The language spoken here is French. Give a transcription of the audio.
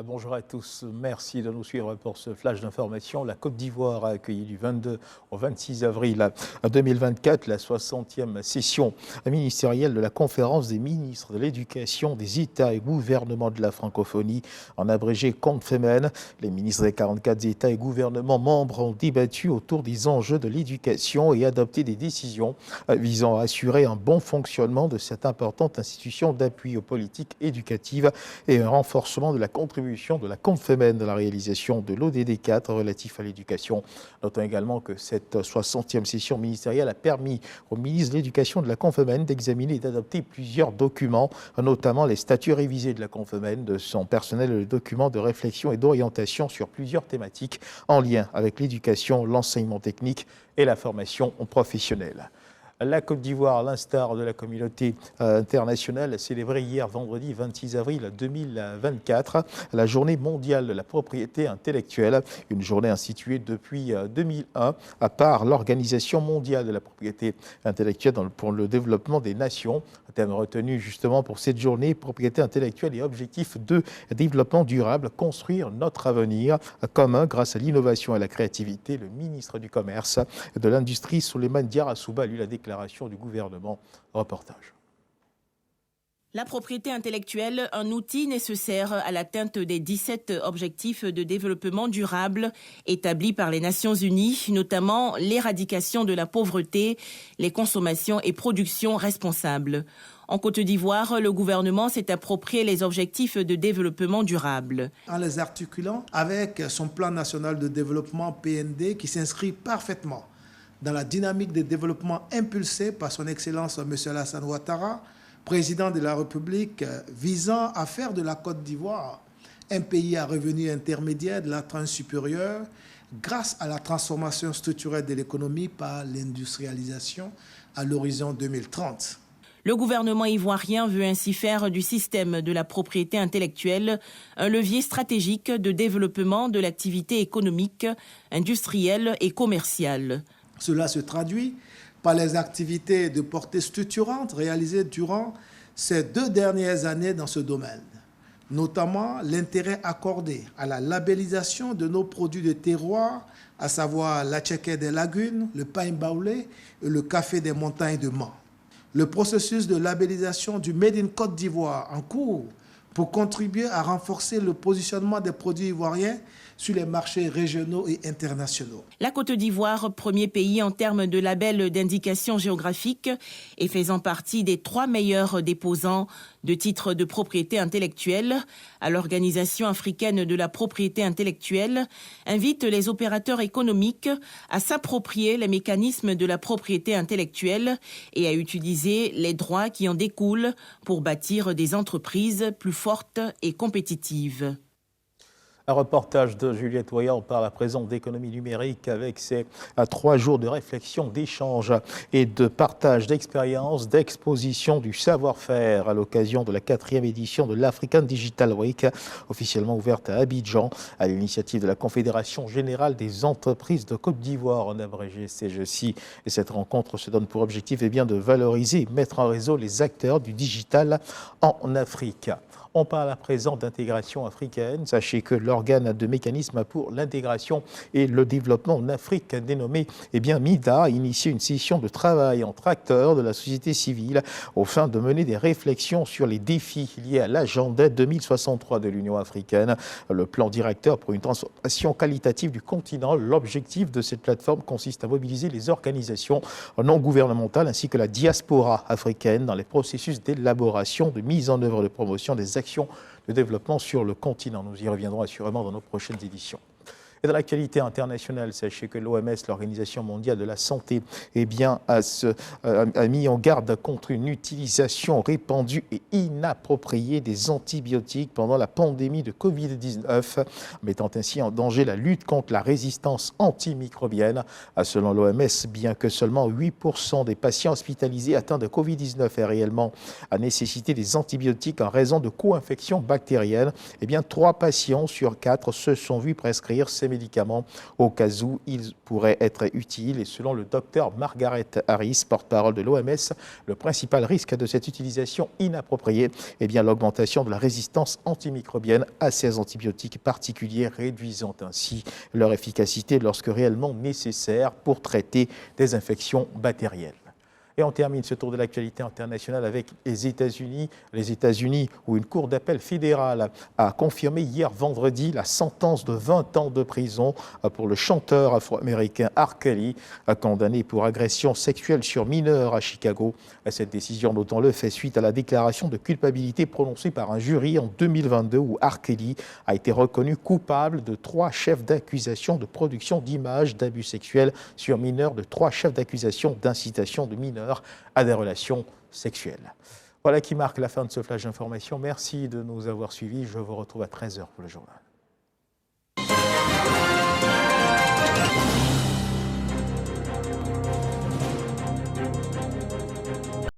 Bonjour à tous, merci de nous suivre pour ce flash d'information. La Côte d'Ivoire a accueilli du 22 au 26 avril 2024 la 60e session ministérielle de la conférence des ministres de l'éducation des États et gouvernements de la francophonie, en abrégé CONFEMEN. Les ministres des 44 États et gouvernements membres ont débattu autour des enjeux de l'éducation et adopté des décisions visant à assurer un bon fonctionnement de cette importante institution d'appui aux politiques éducatives et un renforcement de la contribution de la CONFEMEN de la réalisation de l'ODD 4 relatif à l'éducation. Notons également que cette 60e session ministérielle a permis au ministre de l'Éducation de la CONFEMEN d'examiner et d'adopter plusieurs documents, notamment les statuts révisés de la CONFEMEN, de son personnel et les documents de réflexion et d'orientation sur plusieurs thématiques en lien avec l'éducation, l'enseignement technique et la formation professionnelle. La Côte d'Ivoire, à l'instar de la communauté internationale, a célébré hier vendredi 26 avril 2024 la journée mondiale de la propriété intellectuelle, une journée instituée depuis 2001 par l'Organisation mondiale de la propriété intellectuelle pour le développement des nations. Un thème retenu justement pour cette journée, propriété intellectuelle et objectifs de développement durable, construire notre avenir commun grâce à l'innovation et à la créativité. Le ministre du Commerce et de l'Industrie, Souleymane Diarra-Souba, a lu la déclaration du gouvernement. Reportage. La propriété intellectuelle, un outil nécessaire à l'atteinte des 17 objectifs de développement durable établis par les Nations Unies, notamment l'éradication de la pauvreté, les consommations et productions responsables. En Côte d'Ivoire, le gouvernement s'est approprié les objectifs de développement durable. En les articulant avec son plan national de développement PND qui s'inscrit parfaitement dans la dynamique de développement impulsée par son Excellence M. Alassane Ouattara, président de la République, visant à faire de la Côte d'Ivoire un pays à revenu intermédiaire de la tranche supérieure grâce à la transformation structurelle de l'économie par l'industrialisation à l'horizon 2030. Le gouvernement ivoirien veut ainsi faire du système de la propriété intellectuelle un levier stratégique de développement de l'activité économique, industrielle et commerciale. Cela se traduit par les activités de portée structurante réalisées durant ces 2 dernières années dans ce domaine, notamment l'intérêt accordé à la labellisation de nos produits de terroir, à savoir l'attiéké des lagunes, le pain baoulé et le café des montagnes de Mans. Le processus de labellisation du Made in Côte d'Ivoire en cours pour contribuer à renforcer le positionnement des produits ivoiriens sur les marchés régionaux et internationaux. La Côte d'Ivoire, premier pays en termes de label d'indication géographique et faisant partie des 3 meilleurs déposants de titres de propriété intellectuelle à l'Organisation africaine de la propriété intellectuelle, invite les opérateurs économiques à s'approprier les mécanismes de la propriété intellectuelle et à utiliser les droits qui en découlent pour bâtir des entreprises plus fortes et compétitives. Un reportage de Juliette Royan par la présence d'économie numérique avec ses 3 jours de réflexion, d'échange et de partage d'expériences, d'exposition du savoir-faire à l'occasion de la 4e édition de l'African Digital Week, officiellement ouverte à Abidjan, à l'initiative de la Confédération Générale des Entreprises de Côte d'Ivoire, en abrégé CGECI. Et cette rencontre se donne pour objectif de valoriser et mettre en réseau les acteurs du digital en Afrique. On parle à présent d'intégration africaine. Sachez que l'organe de mécanisme pour l'intégration et le développement en Afrique, dénommé MIDA, a initié une session de travail entre acteurs de la société civile au fin de mener des réflexions sur les défis liés à l'agenda 2063 de l'Union africaine, le plan directeur pour une transformation qualitative du continent. L'objectif de cette plateforme consiste à mobiliser les organisations non gouvernementales ainsi que la diaspora africaine dans les processus d'élaboration, de mise en œuvre, de promotion des actions de développement sur le continent. Nous y reviendrons assurément dans nos prochaines éditions. Et dans l'actualité internationale, sachez que l'OMS, l'Organisation mondiale de la santé, a mis en garde contre une utilisation répandue et inappropriée des antibiotiques pendant la pandémie de Covid-19, mettant ainsi en danger la lutte contre la résistance antimicrobienne. Selon l'OMS, bien que seulement 8% des patients hospitalisés atteints de Covid-19 aient réellement à nécessiter des antibiotiques en raison de co-infections bactériennes, 3 patients sur 4 se sont vus prescrire ces médicament au cas où il pourrait être utile. Et selon le docteur Margaret Harris, porte-parole de l'OMS, le principal risque de cette utilisation inappropriée est bien l'augmentation de la résistance antimicrobienne à ces antibiotiques particuliers, réduisant ainsi leur efficacité lorsque réellement nécessaire pour traiter des infections bactérielles. Et on termine ce tour de l'actualité internationale avec les États-Unis. Les États-Unis, où une cour d'appel fédérale a confirmé hier vendredi la sentence de 20 ans de prison pour le chanteur afro-américain R. Kelly, condamné pour agression sexuelle sur mineurs à Chicago. Cette décision, notons-le, fait suite à la déclaration de culpabilité prononcée par un jury en 2022 où R. Kelly a été reconnu coupable de 3 chefs d'accusation de production d'images d'abus sexuels sur mineurs, de 3 chefs d'accusation d'incitation de mineurs à des relations sexuelles. Voilà qui marque la fin de ce flash d'information. Merci de nous avoir suivis. Je vous retrouve à 13h pour le journal.